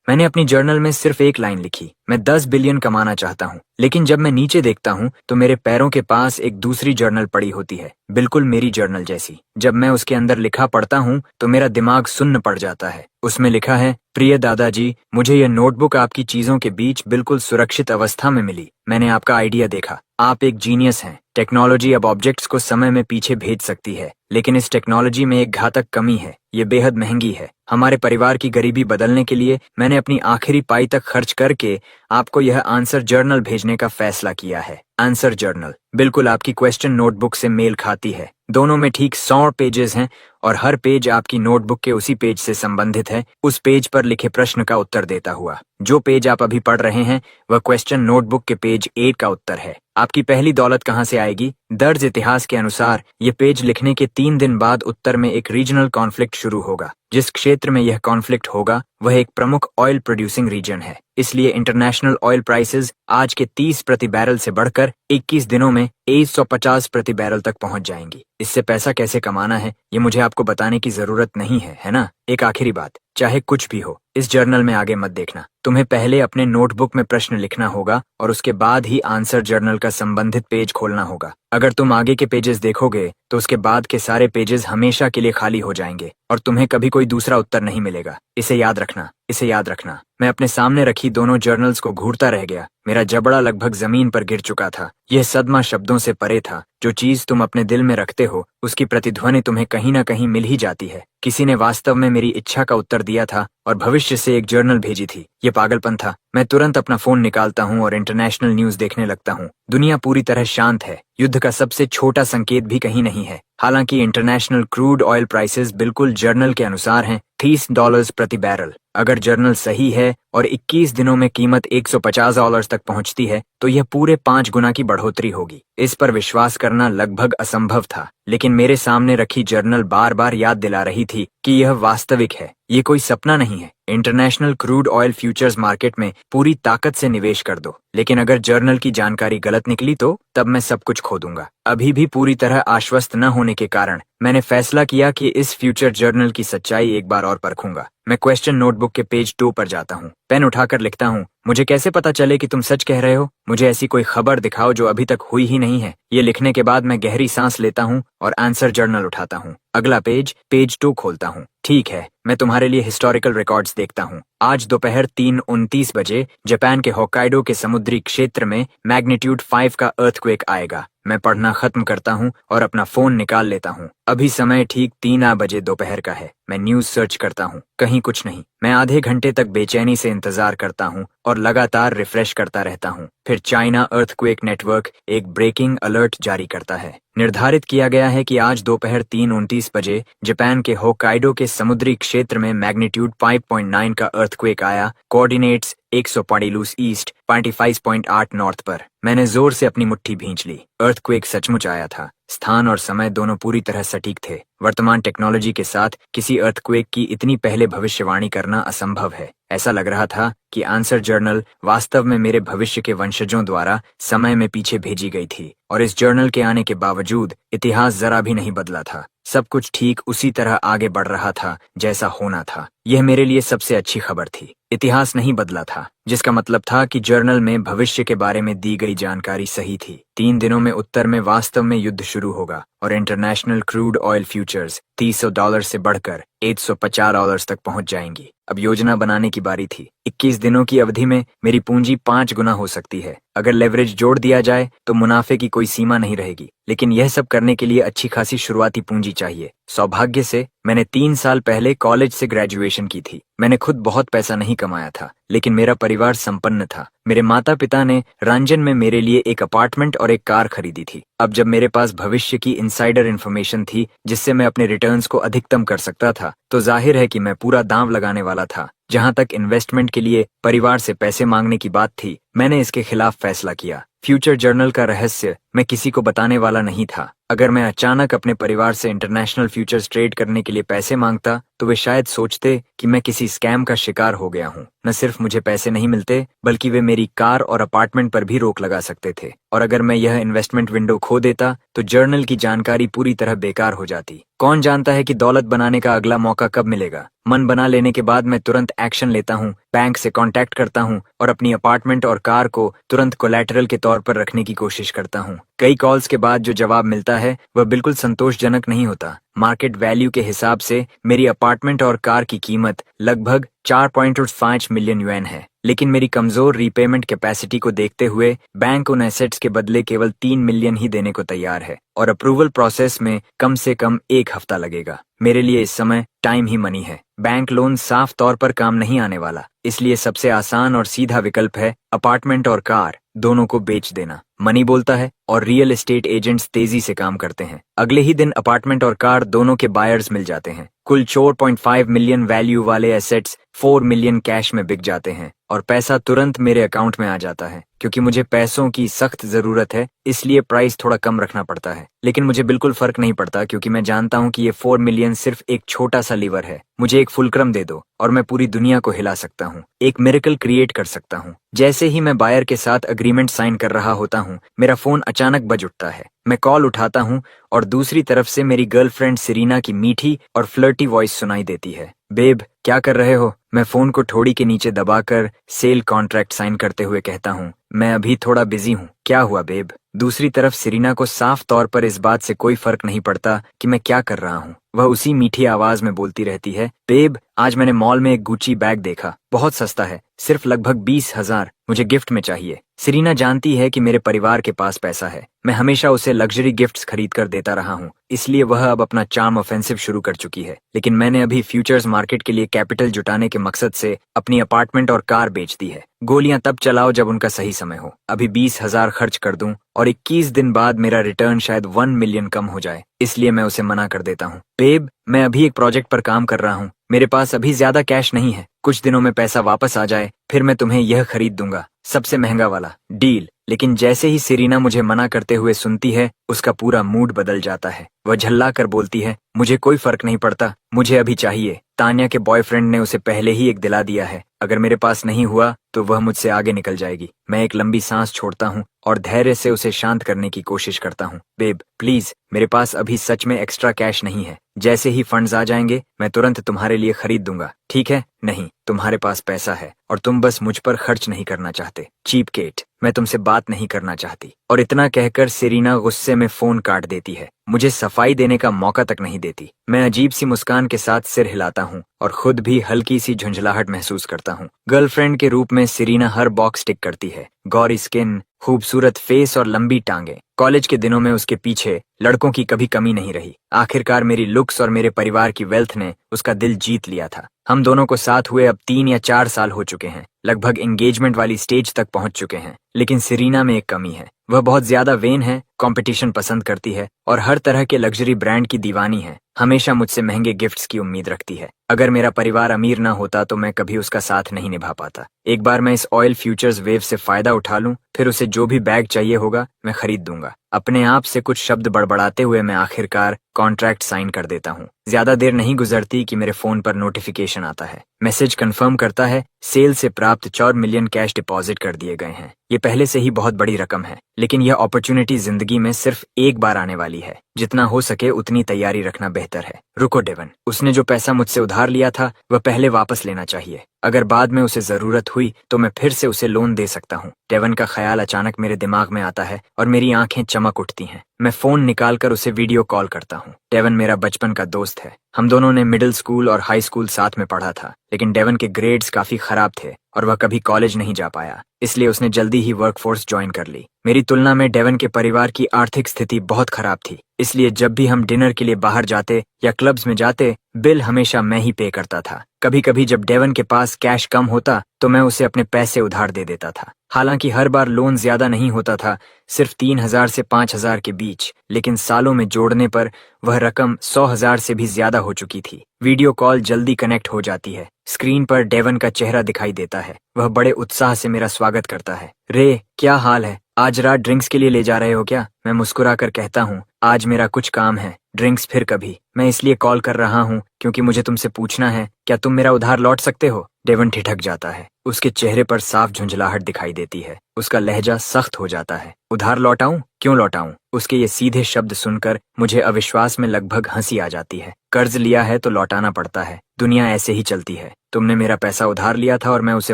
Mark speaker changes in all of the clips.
Speaker 1: मैंने अपनी जर्नल में सिर्फ एक लाइन लिखी, मैं 10 बिलियन कमाना चाहता हूँ। लेकिन जब मैं नीचे देखता हूँ तो मेरे पैरों के पास एक दूसरी जर्नल पड़ी होती है, बिल्कुल मेरी जर्नल जैसी। जब मैं उसके अंदर लिखा पढ़ता हूँ तो मेरा दिमाग सुन्न पड़ जाता है। उसमें लिखा है, प्रिय दादाजी, मुझे यह नोटबुक आपकी चीजों के बीच बिल्कुल सुरक्षित अवस्था में मिली। मैंने आपका आइडिया देखा, आप एक जीनियस हैं। टेक्नोलॉजी अब ऑब्जेक्ट्स को समय में पीछे भेज सकती है, लेकिन इस टेक्नोलॉजी में एक घातक कमी है, ये बेहद महंगी है। हमारे परिवार की गरीबी बदलने के लिए मैंने अपनी आखिरी पाई तक खर्च करके आपको यह आंसर जर्नल भेजने का फैसला किया है। आंसर जर्नल बिल्कुल आपकी क्वेश्चन नोटबुक से मेल खाती है। दोनों में ठीक 100 पेजेस हैं और हर पेज आपकी नोटबुक के उसी पेज से संबंधित है, उस पेज पर लिखे प्रश्न का उत्तर देता हुआ। जो पेज आप अभी पढ़ रहे हैं वह क्वेश्चन नोटबुक के पेज 8 का उत्तर है। आपकी पहली दौलत कहाँ से आएगी? दर्ज इतिहास के अनुसार ये पेज लिखने के 3 दिन बाद उत्तर में एक रीजनल कॉन्फ्लिक्ट शुरू होगा। जिस क्षेत्र में यह कॉन्फ्लिक्ट होगा वह एक प्रमुख ऑयल प्रोड्यूसिंग रीजन है। इसलिए इंटरनेशनल ऑयल प्राइसेस आज के 30 प्रति बैरल से बढ़कर 21 दिनों में 150 प्रति बैरल तक पहुंच जाएंगी। इससे पैसा कैसे कमाना है ये मुझे आपको बताने की जरूरत नहीं है ना? एक आखिरी बात, चाहे कुछ भी हो, इस जर्नल में आगे मत देखना। तुम्हें पहले अपने नोटबुक में प्रश्न लिखना होगा और उसके बाद ही आंसर जर्नल का संबंधित पेज खोलना होगा। अगर तुम आगे के पेजेस देखोगे तो उसके बाद के सारे पेजेस हमेशा के लिए खाली हो जाएंगे और तुम्हें कभी कोई दूसरा उत्तर नहीं मिलेगा। इसे याद रखना, इसे याद रखना। मैं अपने सामने रखी दोनों जर्नल्स को घूरता रह गया। मेरा जबड़ा लगभग जमीन पर गिर चुका था। यह सदमा शब्दों से परे था। जो चीज तुम अपने दिल में रखते हो उसकी प्रतिध्वनि तुम्हें कहीं ना कहीं मिल ही जाती है। किसी ने वास्तव में मेरी इच्छा का उत्तर दिया था और भविष्य से एक जर्नल भेजी थी। ये पागलपन था। मैं तुरंत अपना फोन निकालता हूँ और इंटरनेशनल न्यूज देखने लगता हूँ। दुनिया पूरी तरह शांत है। युद्ध का सबसे छोटा संकेत भी कहीं नहीं है। हालांकि इंटरनेशनल क्रूड ऑयल प्राइसेस बिल्कुल जर्नल के अनुसार हैं, $30 प्रति बैरल। अगर जर्नल सही है और 21 दिनों में कीमत $150 तक पहुंचती है तो यह पूरे 5 गुना की बढ़ोतरी होगी। इस पर विश्वास करना लगभग असंभव था, लेकिन मेरे सामने रखी जर्नल बार बार याद दिला रही थी कि यह वास्तविक है, ये कोई सपना नहीं है। International crude oil futures market में पूरी ताकत से निवेश कर दो, लेकिन अगर जर्नल की जानकारी गलत निकली तो तब मैं सब कुछ खो दूंगा। अभी भी पूरी तरह आश्वस्त न होने के कारण मैंने फैसला किया कि इस फ्यूचर जर्नल की सच्चाई एक बार और परखूंगा। मैं क्वेश्चन नोटबुक के पेज 2 पर जाता हूँ, पेन उठाकर लिखता हूँ, मुझे कैसे पता चले कि तुम सच कह रहे हो? मुझे ऐसी कोई खबर दिखाओ जो अभी तक हुई ही नहीं है। ये लिखने के बाद मैं गहरी सांस लेता हूँ और आंसर जर्नल उठाता हूँ। अगला पेज, पेज 2 खोलता हूँ। ठीक है, मैं तुम्हारे लिए हिस्टोरिकल रिकॉर्ड्स देखता हूँ। आज दोपहर 3:29 बजे जापान के होक्काइडो के समुद्री क्षेत्र में मैग्नीट्यूड 5 का अर्थक्वेक आएगा। मैं पढ़ना खत्म करता हूँ और अपना फोन निकाल लेता हूँ। अभी समय ठीक 3 बजे दोपहर का है। मैं न्यूज सर्च करता हूँ, कहीं कुछ नहीं। मैं आधे घंटे तक बेचैनी से इंतजार करता हूँ और लगातार रिफ्रेश करता रहता हूँ। फिर चाइना अर्थक्वेक नेटवर्क एक ब्रेकिंग अलर्ट जारी करता है। निर्धारित किया गया है कि आज दोपहर 3:29 बजे जापान के होक्काइडो के समुद्री क्षेत्र में मैग्नीट्यूड 5.9 का अर्थक्वेक आया। कोऑर्डिनेट्स 100 ईस्ट 25.8 नॉर्थ पर। मैंने जोर से अपनी मुट्ठी भींच ली। अर्थक्वेक सचमुच आया था। स्थान और समय दोनों पूरी तरह सटीक थे। वर्तमान टेक्नोलॉजी के साथ किसी अर्थक्वेक की इतनी पहले भविष्यवाणी करना असंभव है। ऐसा लग रहा था कि आंसर जर्नल वास्तव में मेरे भविष्य के वंशजों द्वारा समय में पीछे भेजी गई थी और इस जर्नल के आने के बावजूद इतिहास जरा भी नहीं बदला था। सब कुछ ठीक उसी तरह आगे बढ़ रहा था जैसा होना था। यह मेरे लिए सबसे अच्छी खबर थी। इतिहास नहीं बदला था, जिसका मतलब था कि जर्नल में भविष्य के बारे में दी गई जानकारी सही थी। 3 दिनों में उत्तर में वास्तव में युद्ध शुरू होगा और इंटरनेशनल क्रूड ऑयल फ्यूचर्स $300 से बढ़कर $150 तक पहुंच जाएंगी। अब योजना बनाने की बारी थी। 21 दिनों की अवधि में मेरी पूंजी 5 गुना हो सकती है। अगर लेवरेज जोड़ दिया जाए तो मुनाफे की कोई सीमा नहीं रहेगी, लेकिन यह सब करने के लिए अच्छी खासी शुरुआती पूंजी चाहिए। सौभाग्य से मैंने 3 साल पहले कॉलेज से ग्रेजुएशन की थी। मैंने खुद बहुत पैसा नहीं कमाया था, लेकिन मेरा परिवार संपन्न था। मेरे माता पिता ने रंजन में मेरे लिए एक अपार्टमेंट और एक कार खरीदी थी। अब जब मेरे पास भविष्य की इनसाइडर इन्फॉर्मेशन थी जिससे मैं अपने रिटर्न्स को अधिकतम कर सकता था, तो जाहिर है कि मैं पूरा दांव लगाने वाला था। जहां तक इन्वेस्टमेंट के लिए परिवार से पैसे मांगने की बात थी, मैंने इसके खिलाफ फैसला किया। फ्यूचर जर्नल का रहस्य मैं किसी को बताने वाला नहीं था। अगर मैं अचानक अपने परिवार से इंटरनेशनल फ्यूचर्स ट्रेड करने के लिए पैसे मांगता तो वे शायद सोचते कि मैं किसी स्कैम का शिकार हो गया हूँ। न सिर्फ मुझे पैसे नहीं मिलते, बल्कि वे मेरी कार और अपार्टमेंट पर भी रोक लगा सकते थे। और अगर मैं यह इन्वेस्टमेंट विंडो खो देता तो जर्नल की जानकारी पूरी तरह बेकार हो जाती। कौन जानता है कि दौलत बनाने का अगला मौका कब मिलेगा। मन बना लेने के बाद मैं तुरंत एक्शन लेता हूँ बैंक से कांटेक्ट करता हूँ और अपनी अपार्टमेंट और कार को तुरंत कोलैटरल के तौर पर रखने की कोशिश करता हूँ। कई कॉल्स के बाद जो जवाब मिलता है वह बिल्कुल संतोषजनक नहीं होता। मार्केट वैल्यू के हिसाब से मेरी अपार्टमेंट और कार की कीमत लगभग 4.5 मिलियन युएन है, लेकिन मेरी कमजोर रीपेमेंट कैपेसिटी को देखते हुए बैंक उन एसेट्स के बदले केवल 3 मिलियन ही देने को तैयार है और अप्रूवल प्रोसेस में कम से कम 1 हफ्ता लगेगा। मेरे लिए इस समय टाइम ही मनी है। बैंक लोन साफ तौर पर काम नहीं आने वाला, इसलिए सबसे आसान और सीधा विकल्प है अपार्टमेंट और कार दोनों को बेच देना। मनी बोलता है और रियल एस्टेट एजेंट्स तेजी से काम करते हैं। अगले ही दिन अपार्टमेंट और कार दोनों के बायर्स मिल जाते हैं। कुल 4.5 मिलियन वैल्यू वाले एसेट्स 4 मिलियन कैश में बिक जाते हैं और पैसा तुरंत मेरे अकाउंट में आ जाता है। क्योंकि मुझे पैसों की सख्त जरूरत है, इसलिए प्राइस थोड़ा कम रखना पड़ता है, लेकिन मुझे बिल्कुल फर्क नहीं पड़ता क्योंकि मैं जानता हूँ कि ये 4 मिलियन सिर्फ एक छोटा सा लीवर है। मुझे एक फुलक्रम दे दो और मैं पूरी दुनिया को हिला सकता हूँ, एक मिरेकल क्रिएट कर सकता हूँ। जैसे ही मैं बायर के साथ अग्रीमेंट साइन कर रहा होता हूँ, मेरा फोन अचानक बज उठता है। मैं कॉल उठाता हूँ और दूसरी तरफ से मेरी गर्लफ्रेंड सिरीना की मीठी और फ्लर्टी वॉइस सुनाई देती है। बेब, क्या कर रहे हो? मैं फोन को ठोड़ी के नीचे दबाकर सेल कॉन्ट्रैक्ट साइन करते हुए कहता हूँ, मैं अभी थोड़ा बिजी हूँ। क्या हुआ बेब? दूसरी तरफ सिरीना को साफ तौर पर इस बात से कोई फर्क नहीं पड़ता कि मैं क्या कर रहा हूँ। वह उसी मीठी आवाज में बोलती रहती है, बेब, आज मैंने मॉल में एक गुची बैग देखा, बहुत सस्ता है, सिर्फ लगभग 20,000, मुझे गिफ्ट में चाहिए। सिरीना जानती है कि मेरे परिवार के पास पैसा है। मैं हमेशा उसे लग्जरी गिफ्ट्स खरीद कर देता रहा हूँ, इसलिए वह अब अपना चार्म ऑफेंसिव शुरू कर चुकी है। लेकिन मैंने अभी फ्यूचर्स मार्केट के लिए कैपिटल जुटाने के मकसद से अपनी अपार्टमेंट और कार बेच दी है। गोलियां तब चलाओ जब उनका सही समय हो। अभी 20,000 खर्च कर दूं और 21 दिन बाद मेरा रिटर्न शायद 1 मिलियन कम हो जाए, इसलिए मैं उसे मना कर देता हूँ। बेब, मैं अभी एक प्रोजेक्ट पर काम कर रहा हूँ, मेरे पास अभी ज्यादा कैश नहीं है। कुछ दिनों में पैसा वापस आ जाए, फिर मैं तुम्हें यह खरीद दूंगा, सबसे महंगा वाला डील। लेकिन जैसे ही सिरीना मुझे मना करते हुए सुनती है, उसका पूरा मूड बदल जाता है। वह झल्ला कर बोलती है, मुझे कोई फर्क नहीं पड़ता, मुझे अभी चाहिए। तान्या के बॉयफ्रेंड ने उसे पहले ही एक दिला दिया है, अगर मेरे पास नहीं हुआ तो वह मुझसे आगे निकल जाएगी। मैं एक लंबी सांस छोड़ता हूँ और धैर्य से उसे शांत करने की कोशिश करता हूँ। बेब, प्लीज, मेरे पास अभी सच में एक्स्ट्रा कैश नहीं है। जैसे ही फंड्स आ जाएंगे मैं तुरंत तुम्हारे लिए खरीद दूंगा, ठीक है? नहीं, तुम्हारे पास पैसा है और तुम बस मुझ पर खर्च नहीं करना चाहते। चीप केट, मैं तुमसे बात नहीं करना चाहती। और इतना कहकर सिरीना गुस्से में फोन काट देती है, मुझे सफाई देने का मौका तक नहीं देती। मैं अजीब सी मुस्कान के साथ सिर हिलाता हूँ और खुद भी हल्की सी झुंझलाहट महसूस करता हूँ। गर्लफ्रेंड के रूप में सिरीना हर बॉक्स टिक करती है, गौरी स्किन, खूबसूरत फेस और लंबी टांगे। कॉलेज के दिनों में उसके पीछे लड़कों की कभी कमी नहीं रही। आखिरकार मेरी लुक्स और मेरे परिवार की वेल्थ ने उसका दिल जीत लिया था। हम दोनों को साथ हुए अब 3 या 4 साल हो चुके हैं, लगभग एंगेजमेंट वाली स्टेज तक पहुंच चुके हैं। लेकिन सिरीना में एक कमी है, वह बहुत ज्यादा वेन है, कंपटीशन पसंद करती है और हर तरह के लग्जरी ब्रांड की दीवानी है। हमेशा मुझसे महंगे गिफ्ट्स की उम्मीद रखती है। अगर मेरा परिवार अमीर ना होता तो मैं कभी उसका साथ नहीं निभा पाता। एक बार मैं इस ऑयल फ्यूचर्स वेव से फायदा उठा लूं, फिर उसे जो भी बैग चाहिए होगा मैं खरीद दूंगा। अपने आप से कुछ शब्द बड़बड़ाते हुए मैं आखिरकार कॉन्ट्रैक्ट साइन कर देता हूँ। ज्यादा देर नहीं गुजरती कि मेरे फोन पर नोटिफिकेशन आता है। मैसेज कंफर्म करता है, सेल से प्राप्त 4 मिलियन कैश डिपॉजिट कर दिए गए हैं। ये पहले से ही बहुत बड़ी रकम है, लेकिन यह अपॉर्चुनिटी जिंदगी में सिर्फ एक बार आने वाली है। जितना हो सके उतनी तैयारी रखना बेहतर है। रुको डेवन, उसने जो पैसा मुझसे उधार लिया था वह पहले वापस लेना चाहिए। अगर बाद में उसे जरूरत हुई तो मैं फिर से उसे लोन दे सकता हूँ। डेवन का ख्याल अचानक मेरे दिमाग में आता है और मेरी आंखें चमक उठती हैं। मैं फोन निकालकर उसे वीडियो कॉल करता हूँ। डेवन मेरा बचपन का दोस्त है। हम दोनों ने मिडिल स्कूल और हाई स्कूल साथ में पढ़ा था, लेकिन डेवन के ग्रेड्स काफी खराब थे और वह कभी कॉलेज नहीं जा पाया, इसलिए उसने जल्दी ही वर्कफोर्स ज्वाइन कर ली। मेरी तुलना में डेवन के परिवार की आर्थिक स्थिति बहुत खराब थी, इसलिए जब भी हम डिनर के लिए बाहर जाते या क्लब्स में जाते, बिल हमेशा मैं ही पे करता था। कभी कभी जब डेवन के पास कैश कम होता तो मैं उसे अपने पैसे उधार दे देता था। हालांकि हर बार लोन ज्यादा नहीं होता था, सिर्फ 3,000 से 5,000 के बीच, लेकिन सालों में जोड़ने पर वह रकम 100,000 से भी ज्यादा हो चुकी थी। वीडियो कॉल जल्दी कनेक्ट हो जाती है। स्क्रीन पर डेवन का चेहरा दिखाई देता है। वह बड़े उत्साह से मेरा स्वागत करता है। रे, क्या हाल है? आज रात ड्रिंक्स के लिए ले जा रहे हो क्या? मैं मुस्कुराकर कहता हूँ, आज मेरा कुछ काम है, ड्रिंक्स फिर कभी। मैं इसलिए कॉल कर रहा हूँ क्योंकि मुझे तुमसे पूछना है, क्या तुम मेरा उधार लौट सकते हो? डेवन ठिठक जाता है। उसके चेहरे पर साफ झुंझलाहट दिखाई देती है। उसका लहजा सख्त हो जाता है। उधार लौटाऊं? क्यों लौटाऊं? उसके ये सीधे शब्द सुनकर मुझे अविश्वास में लगभग हंसी आ जाती है। कर्ज लिया है तो लौटाना पड़ता है। दुनिया ऐसे ही चलती है। तुमने मेरा पैसा उधार लिया था और मैं उसे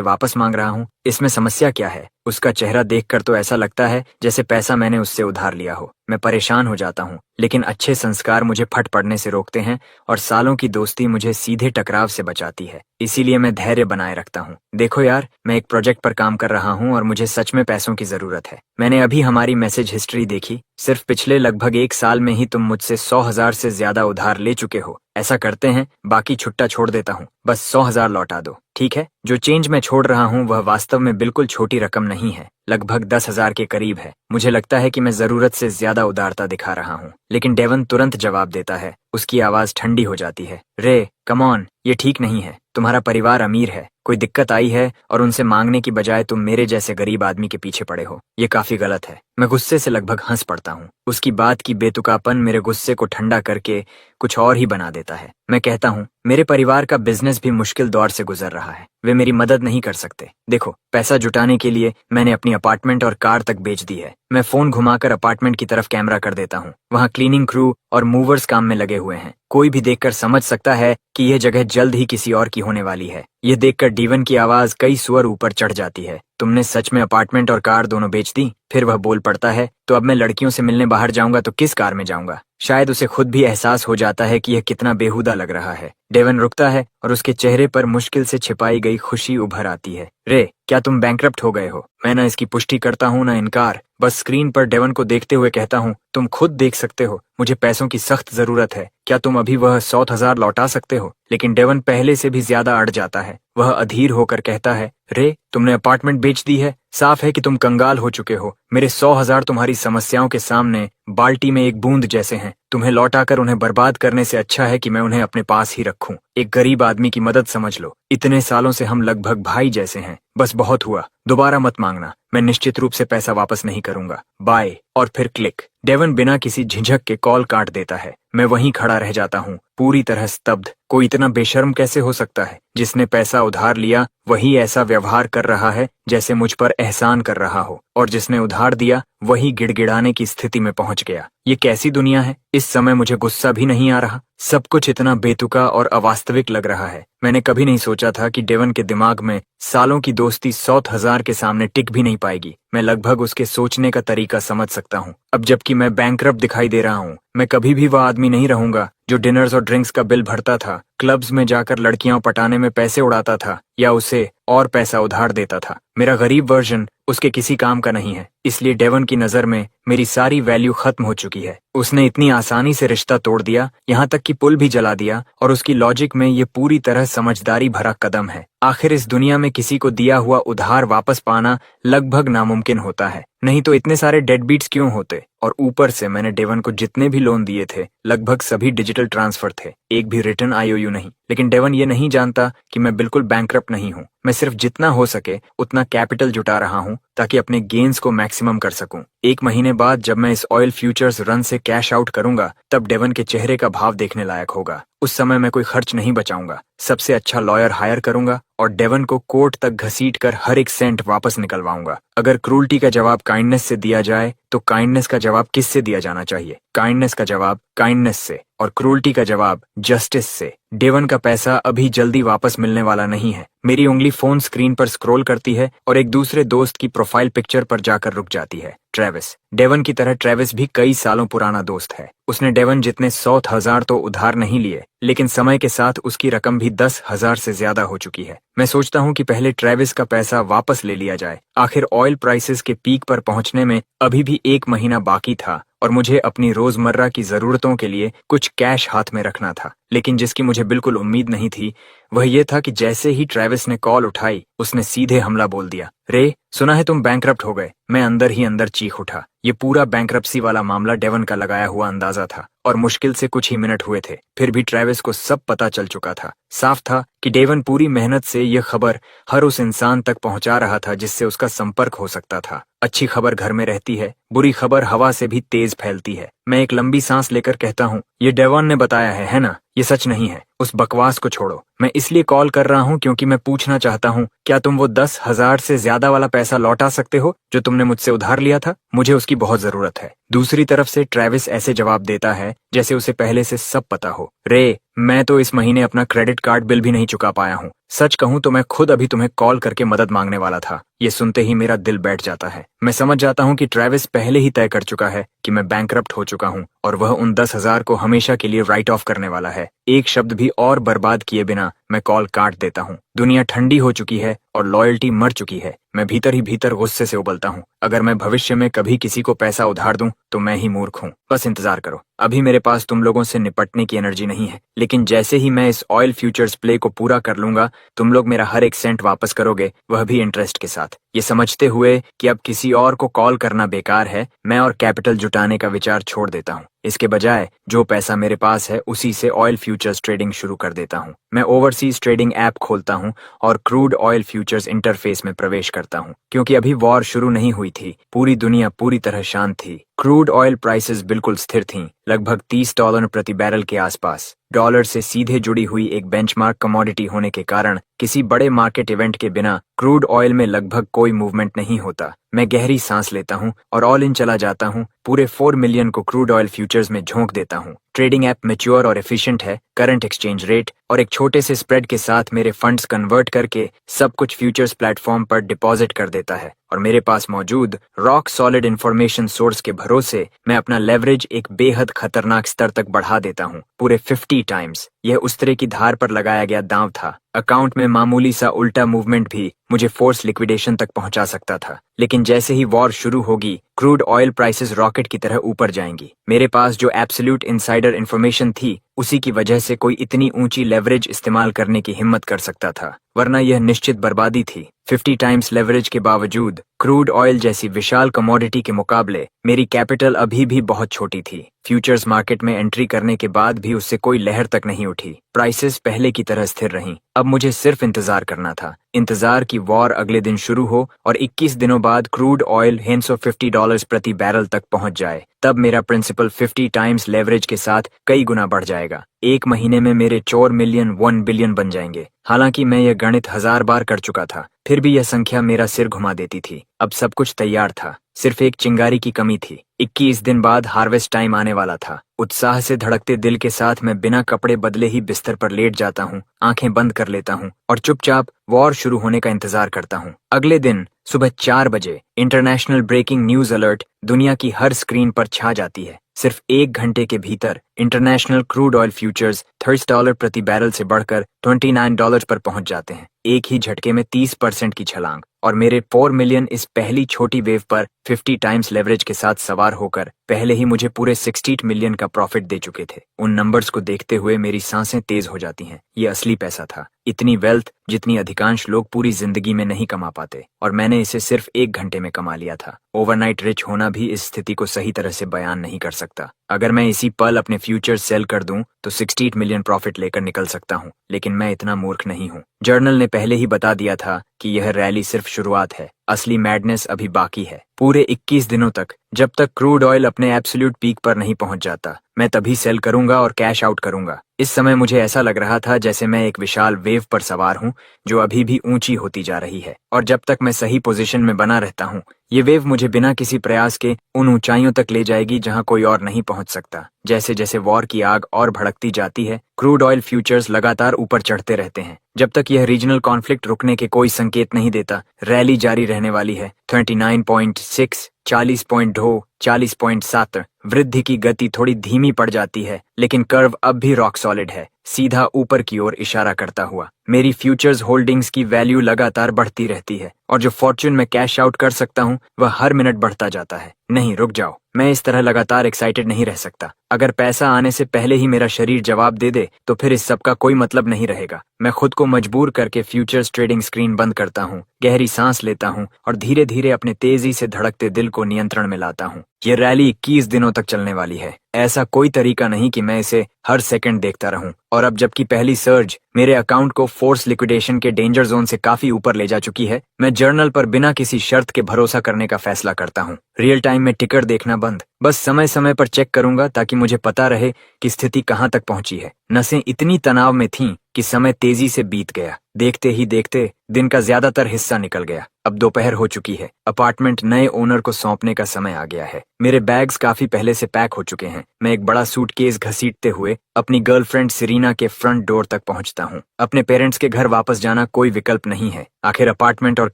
Speaker 1: वापस मांग रहा हूँ। इसमें समस्या क्या है? उसका चेहरा देखकर तो ऐसा लगता है जैसे पैसा मैंने उससे उधार लिया हो। मैं परेशान हो जाता हूँ, लेकिन अच्छे संस्कार मुझे फट पड़ने से रोकते हैं और सालों की दोस्ती मुझे सीधे टकराव से बचाती है। इसीलिए मैं धैर्य बनाए रखता हूँ। देखो यार, मैं एक प्रोजेक्ट पर काम कर रहा हूँ और मुझे सच में पैसों की जरूरत है। मैंने अभी हमारी मैसेज हिस्ट्री देखी। सिर्फ पिछले लगभग 1 साल में ही तुम मुझसे 100,000 से ज्यादा उधार ले चुके हो। ऐसा करते हैं, बाकी छुट्टा छोड़ देता हूँ, बस 100,000 लौटा दो, ठीक है? जो चेंज मैं छोड़ रहा हूँ वह वास्तव में बिल्कुल छोटी रकम नहीं है, लगभग 10,000 के करीब है। मुझे लगता है कि मैं जरूरत से ज्यादा उदारता दिखा रहा हूँ, लेकिन डेवन तुरंत जवाब देता है। उसकी आवाज ठंडी हो जाती है। रे, कम ऑन, ये ठीक नहीं है। तुम्हारा परिवार अमीर है, कोई दिक्कत आई है और उनसे मांगने की बजाय तुम मेरे जैसे गरीब आदमी के पीछे पड़े हो। ये काफी गलत है। मैं गुस्से से लगभग हंस पड़ता हूँ। उसकी बात की बेतुकापन मेरे गुस्से को ठंडा करके कुछ और ही बना देता है। मैं कहता हूँ, मेरे परिवार का बिजनेस भी मुश्किल दौर से गुजर रहा है। वे मेरी मदद नहीं कर सकते। देखो, पैसा जुटाने के लिए मैंने अपनी अपार्टमेंट और कार तक बेच दी है। मैं फोन घुमाकर अपार्टमेंट की तरफ कैमरा कर देता हूँ। वहाँ क्लीनिंग क्रू और मूवर्स काम में लगे हुए हैं। कोई भी देखकर समझ सकता है कि यह जगह जल्द ही किसी और की होने वाली है। यह देखकर डेवन की आवाज कई स्वर ऊपर चढ़ जाती है। तुमने सच में अपार्टमेंट और कार दोनों बेच दी? फिर वह बोल पड़ता है, तो अब मैं लड़कियों से मिलने बाहर जाऊंगा तो किस कार में जाऊंगा? शायद उसे खुद भी एहसास हो जाता है कि यह कितना बेहुदा लग रहा है। डेवन रुकता है और उसके चेहरे पर मुश्किल से छिपाई गई खुशी उभर आती है। रे, क्या तुम बैंकरप्ट हो गए हो? मैं ना इसकी पुष्टि करता हूँ ना इनकार। बस स्क्रीन पर डेवन को देखते हुए कहता हूँ, तुम खुद देख सकते हो, मुझे पैसों की सख्त जरूरत है। क्या तुम अभी वह 100,000 लौटा सकते हो? लेकिन डेवन पहले से भी ज्यादा अड़ जाता है। वह अधीर होकर कहता है, रे, तुमने अपार्टमेंट बेच दी है? साफ है कि तुम कंगाल हो चुके हो। मेरे 100,000 तुम्हारी समस्याओं के सामने बाल्टी में एक बूंद जैसे हैं। तुम्हें लौटाकर उन्हें बर्बाद करने से अच्छा है कि मैं उन्हें अपने पास ही रखूं। एक गरीब आदमी की मदद समझ लो। इतने सालों से हम लगभग भाई जैसे हैं। बस बहुत हुआ, दोबारा मत मांगना। मैं निश्चित रूप से पैसा वापस नहीं करूंगा। बाय। और फिर क्लिक। डेवन बिना किसी झिझक के कॉल काट देता है। मैं वहीं खड़ा रह जाता हूँ, पूरी तरह स्तब्ध। कोई इतना बेशर्म कैसे हो सकता है? जिसने पैसा उधार लिया वही ऐसा व्यवहार कर रहा है जैसे मुझ पर एहसान कर रहा हो, और जिसने उधार दिया वही गिड़गिड़ाने की स्थिति में पहुंच गया। ये कैसी दुनिया है? इस समय मुझे गुस्सा भी नहीं आ रहा। सब कुछ इतना बेतुका और अवास्तविक लग रहा है। मैंने कभी नहीं सोचा था कि डेवन के दिमाग में सालों की दोस्ती 100,000 के सामने टिक भी नहीं पाएगी। मैं लगभग उसके सोचने का तरीका समझ सकता हूँ। अब जबकि मैं बैंकरप्ट दिखाई दे रहा हूँ, मैं कभी भी वह आदमी नहीं रहूंगा जो डिनर्स और ड्रिंक्स का बिल भरता था, क्लब्स में जाकर लड़कियां पटाने में पैसे उड़ाता था या उसे और पैसा उधार देता था। मेरा गरीब वर्जन उसके किसी काम का नहीं है। इसलिए डेवन की नजर में मेरी सारी वैल्यू खत्म हो चुकी है। उसने इतनी आसानी से रिश्ता तोड़ दिया, यहाँ तक कि पुल भी जला दिया, और उसकी लॉजिक में ये पूरी तरह समझदारी भरा कदम है। आखिर इस दुनिया में किसी को दिया हुआ उधार वापस पाना लगभग नामुमकिन होता है, नहीं तो इतने सारे डेडबीट्स क्यों होते? और ऊपर से मैंने डेवन को जितने भी लोन दिए थे लगभग सभी डिजिटल ट्रांसफर थे, एक भी रिटर्न आईओयू नहीं। लेकिन डेवन ये नहीं जानता कि मैं बिल्कुल बैंकरप्ट नहीं हूँ। मैं सिर्फ जितना हो सके उतना कैपिटल जुटा रहा हूँ ताकि अपने गेन्स को मैक्सिमम कर सकूं। 1 महीने बाद जब मैं इस ऑयल फ्यूचर्स रन से कैश आउट करूंगा, तब डेवन के चेहरे का भाव देखने लायक होगा। उस समय मैं कोई खर्च नहीं बचाऊंगा, सबसे अच्छा लॉयर हायर करूंगा और डेवन को कोर्ट तक घसीटकर हर एक सेंट वापस निकलवाऊंगा। अगर क्रूल्टी का जवाब काइंडनेस से दिया जाए तो काइंडनेस का जवाब किससे दिया जाना चाहिए? काइंडनेस का जवाब काइंडनेस से, और क्रूल्टी का जवाब जस्टिस से। डेवन का पैसा अभी जल्दी वापस मिलने वाला नहीं है। मेरी उंगली फोन स्क्रीन पर स्क्रॉल करती है और एक दूसरे दोस्त की प्रोफाइल पिक्चर पर जाकर रुक जाती है। ट्रेविस। डेवन की तरह ट्रेविस भी कई सालों पुराना दोस्त है। उसने डेवन जितने 100,000 तो उधार नहीं लिए, लेकिन समय के साथ उसकी रकम भी 10,000 से ज्यादा हो चुकी है। मैं सोचता हूँ कि पहले ट्रेविस का पैसा वापस ले लिया जाए। आखिर ऑयल प्राइसेस के पीक पर पहुंचने में अभी भी 1 महीना बाकी था और मुझे अपनी रोजमर्रा की जरूरतों के लिए कुछ कैश हाथ में रखना था। लेकिन जिसकी मुझे बिल्कुल उम्मीद नहीं थी वह यह था कि जैसे ही ट्रेविस ने कॉल उठाई, उसने सीधे हमला बोल दिया। रे, सुना है तुम बैंकरप्ट हो गए? मैं अंदर ही अंदर चीख उठा। ये पूरा बैंकरप्सी वाला मामला डेवन का लगाया हुआ अंदाजा था और मुश्किल से कुछ ही मिनट हुए थे, फिर भी ट्रेविस को सब पता चल चुका था। साफ था कि डेवन पूरी मेहनत से यह खबर हर उस इंसान तक पहुंचा रहा था जिससे उसका संपर्क हो सकता था। अच्छी खबर घर में रहती है, बुरी खबर हवा से भी तेज फैलती है। मैं एक लंबी सांस लेकर कहता हूँ, ये डेवन ने बताया है ना? ये सच नहीं है। उस बकवास को छोड़ो। मैं इसलिए कॉल कर रहा हूँ क्योंकि मैं पूछना चाहता हूँ, क्या तुम वो 10,000 से ज्यादा वाला पैसा लौटा सकते हो जो तुमने मुझसे उधार लिया था? मुझे उसकी बहुत जरूरत है। दूसरी तरफ से ट्रेविस ऐसे जवाब देता है जैसे उसे पहले से सब पता हो। रे, मैं तो इस महीने अपना क्रेडिट कार्ड बिल भी नहीं चुका पाया हूँ। सच कहूँ तो मैं खुद अभी तुम्हें कॉल करके मदद मांगने वाला था। ये सुनते ही मेरा दिल बैठ जाता है। मैं समझ जाता हूँ कि ट्रेविस पहले ही तय कर चुका है कि मैं बैंकरप्ट हो चुका हूँ और वह उन 10,000 को हमेशा के लिए राइट ऑफ करने वाला है। एक शब्द भी और बर्बाद किए बिना मैं कॉल काट देता हूँ। दुनिया ठंडी हो चुकी है और लॉयल्टी मर चुकी है। मैं भीतर ही भीतर गुस्से से उबलता हूँ। अगर मैं भविष्य में कभी किसी को पैसा उधार दूं तो मैं ही मूर्ख हूँ। बस इंतजार करो। अभी मेरे पास तुम लोगों से निपटने की एनर्जी नहीं है, लेकिन जैसे ही मैं इस ऑयल फ्यूचर्स प्ले को पूरा कर लूंगा, तुम लोग मेरा हर एक सेंट वापस करोगे, वह भी इंटरेस्ट के साथ। ये समझते हुए कि अब किसी और को कॉल करना बेकार है, मैं और कैपिटल जुटाने का विचार छोड़ देता हूँ। इसके बजाय जो पैसा मेरे पास है उसी से ऑयल फ्यूचर्स ट्रेडिंग शुरू कर देता हूँ। मैं ओवरसीज ट्रेडिंग ऐप खोलता हूँ और क्रूड ऑयल फ्यूचर्स इंटरफेस में प्रवेश करता हूँ। क्योंकि अभी वॉर शुरू नहीं हुई थी, पूरी दुनिया पूरी तरह शांत थी। क्रूड ऑयल प्राइसेस बिल्कुल स्थिर थीं, लगभग $30 प्रति बैरल के आसपास। डॉलर से सीधे जुड़ी हुई एक बेंचमार्क कमोडिटी होने के कारण किसी बड़े मार्केट इवेंट के बिना क्रूड ऑयल में लगभग कोई मूवमेंट नहीं होता। मैं गहरी सांस लेता हूँ और ऑल इन चला जाता हूँ। पूरे 4 मिलियन को क्रूड ऑयल फ्यूचर्स में झोंक देता हूँ। ट्रेडिंग ऐप मैच्योर और एफिशिएंट है। करंट एक्सचेंज रेट और एक छोटे से स्प्रेड के साथ मेरे फंड्स कन्वर्ट करके सब कुछ फ्यूचर्स प्लेटफॉर्म पर डिपॉजिट कर देता है और मेरे पास मौजूद रॉक सॉलिड इंफॉर्मेशन सोर्स के भरोसे मैं अपना लेवरेज एक बेहद खतरनाक स्तर तक बढ़ा देता हूँ, पूरे 50 टाइम्स। यह उस तरह की धार पर लगाया गया दांव था। अकाउंट में मामूली सा उल्टा मूवमेंट भी मुझे फोर्स लिक्विडेशन तक पहुंचा सकता था, लेकिन जैसे ही वॉर शुरू होगी, क्रूड ऑयल प्राइसेस रॉकेट की तरह ऊपर जाएंगी। मेरे पास जो एब्सोल्यूट इनसाइडर इंफॉर्मेशन थी, उसी की वजह से कोई इतनी ऊंची लेवरेज इस्तेमाल करने की हिम्मत कर सकता था, वरना यह निश्चित बर्बादी थी। 50 टाइम्स लेवरेज के बावजूद क्रूड ऑयल जैसी विशाल कमोडिटी के मुकाबले मेरी कैपिटल अभी भी बहुत छोटी थी। फ्यूचर्स मार्केट में एंट्री करने के बाद भी उससे कोई लहर तक नहीं उठी। प्राइसेस पहले की तरह स्थिर रहीं। अब मुझे सिर्फ इंतजार करना था, इंतजार की वॉर अगले दिन शुरू हो और 21 दिनों बाद क्रूड ऑयल $150 प्रति बैरल तक पहुंच जाए। तब मेरा प्रिंसिपल 50 टाइम्स लेवरेज के साथ कई गुना बढ़ जाएगा। एक महीने में मेरे 4 मिलियन 1 बिलियन बन जाएंगे। हालांकि मैं यह गणित 1000 बार कर चुका था, फिर भी यह संख्या मेरा सिर घुमा देती थी। अब सब कुछ तैयार था, सिर्फ एक चिंगारी की कमी थी। 21 दिन बाद हार्वेस्ट टाइम आने वाला था। उत्साह से धड़कते दिल के साथ मैं बिना कपड़े बदले ही बिस्तर पर लेट जाता हूँ, आंखें बंद कर लेता हूँ और चुपचाप वॉर शुरू होने का इंतजार करता हूँ। अगले दिन सुबह 4 बजे इंटरनेशनल ब्रेकिंग न्यूज अलर्ट दुनिया की हर स्क्रीन पर छा जाती है। सिर्फ 1 घंटे के भीतर इंटरनेशनल क्रूड ऑयल फ्यूचर्स $30 प्रति बैरल से बढ़कर $29 पर पहुंच जाते हैं। एक ही झटके में 30% की छलांग, और मेरे 4 मिलियन इस पहली छोटी वेव पर 50 टाइम्स लेवरेज के साथ सवार होकर पहले ही मुझे पूरे 60 मिलियन का प्रॉफिट दे चुके थे। उन नंबर्स को देखते हुए मेरी सांसें तेज हो जाती हैं। ये असली पैसा था, इतनी वेल्थ जितनी अधिकांश लोग पूरी जिंदगी में नहीं कमा पाते, और मैंने इसे सिर्फ 1 घंटे में कमा लिया था। ओवरनाइट रिच होना भी इस स्थिति को सही तरह से बयान नहीं कर सकता। अगर मैं इसी पल अपने फ्यूचर्स सेल कर दूं तो 60 मिलियन प्रॉफिट लेकर निकल सकता हूं, लेकिन मैं इतना मूर्ख नहीं हूं। जर्नल ने पहले ही बता दिया था कि यह रैली सिर्फ शुरुआत है, असली मैडनेस अभी बाकी है। पूरे 21 दिनों तक, जब तक क्रूड ऑयल अपने एब्सोल्यूट पीक पर नहीं पहुंच जाता, मैं तभी सेल करूंगा और कैश आउट करूंगा। इस समय मुझे ऐसा लग रहा था जैसे मैं एक विशाल वेव पर सवार हूं जो अभी भी ऊंची होती जा रही है, और जब तक मैं सही पोजीशन में बना रहता हूं, ये वेव मुझे बिना किसी प्रयास के उन ऊंचाइयों तक ले जाएगी जहां कोई और नहीं पहुंच सकता। जैसे जैसे वॉर की आग और भड़कती जाती है, क्रूड ऑयल फ्यूचर्स लगातार ऊपर चढ़ते रहते हैं। जब तक यह रीजनल कॉन्फ्लिक्ट रुकने के कोई संकेत नहीं देता, रैली जारी रहने वाली है। 39.6, 40.2, 40.7। वृद्धि की गति थोड़ी धीमी पड़ जाती है, लेकिन कर्व अब भी रॉक सॉलिड है, सीधा ऊपर की ओर इशारा करता हुआ। मेरी फ्यूचर्स होल्डिंग्स की वैल्यू लगातार बढ़ती रहती है, और जो फॉर्च्यून में कैश आउट कर सकता हूँ वह हर मिनट बढ़ता जाता है। नहीं, रुक जाओ, मैं इस तरह लगातार एक्साइटेड नहीं रह सकता। अगर पैसा आने से पहले ही मेरा शरीर जवाब दे दे तो फिर इस सब का कोई मतलब नहीं रहेगा। मैं खुद को मजबूर करके फ्यूचर्स ट्रेडिंग स्क्रीन बंद करता हूँ, गहरी सांस लेता हूँ और धीरे धीरे अपने तेजी से धड़कते दिल को नियंत्रण में लाता हूँ। ये रैली 21 दिनों तक चलने वाली है। ऐसा कोई तरीका नहीं कि मैं इसे हर सेकंड देखता रहूं। और अब जबकि पहली सर्ज मेरे अकाउंट को फोर्स लिक्विडेशन के डेंजर जोन से काफी ऊपर ले जा चुकी है, मैं जर्नल पर बिना किसी शर्त के भरोसा करने का फैसला करता हूं। रियल टाइम में टिकर देखना बंद, बस समय समय पर चेक करूंगा ताकि मुझे पता रहे कि स्थिति कहां तक पहुंची है। नसें इतनी तनाव में थीं कि समय तेजी से बीत गया। देखते ही देखते दिन का ज्यादातर हिस्सा निकल गया। अब दोपहर हो चुकी है। अपार्टमेंट नए ओनर को सौंपने का समय आ गया है। मेरे बैग्स काफी पहले से पैक हो चुके हैं। मैं एक बड़ा सूटकेस घसीटते हुए अपनी गर्लफ्रेंड सिरीना के फ्रंट डोर तक पहुंचता हूं। अपने पेरेंट्स के घर वापस जाना कोई विकल्प नहीं है। आखिर अपार्टमेंट और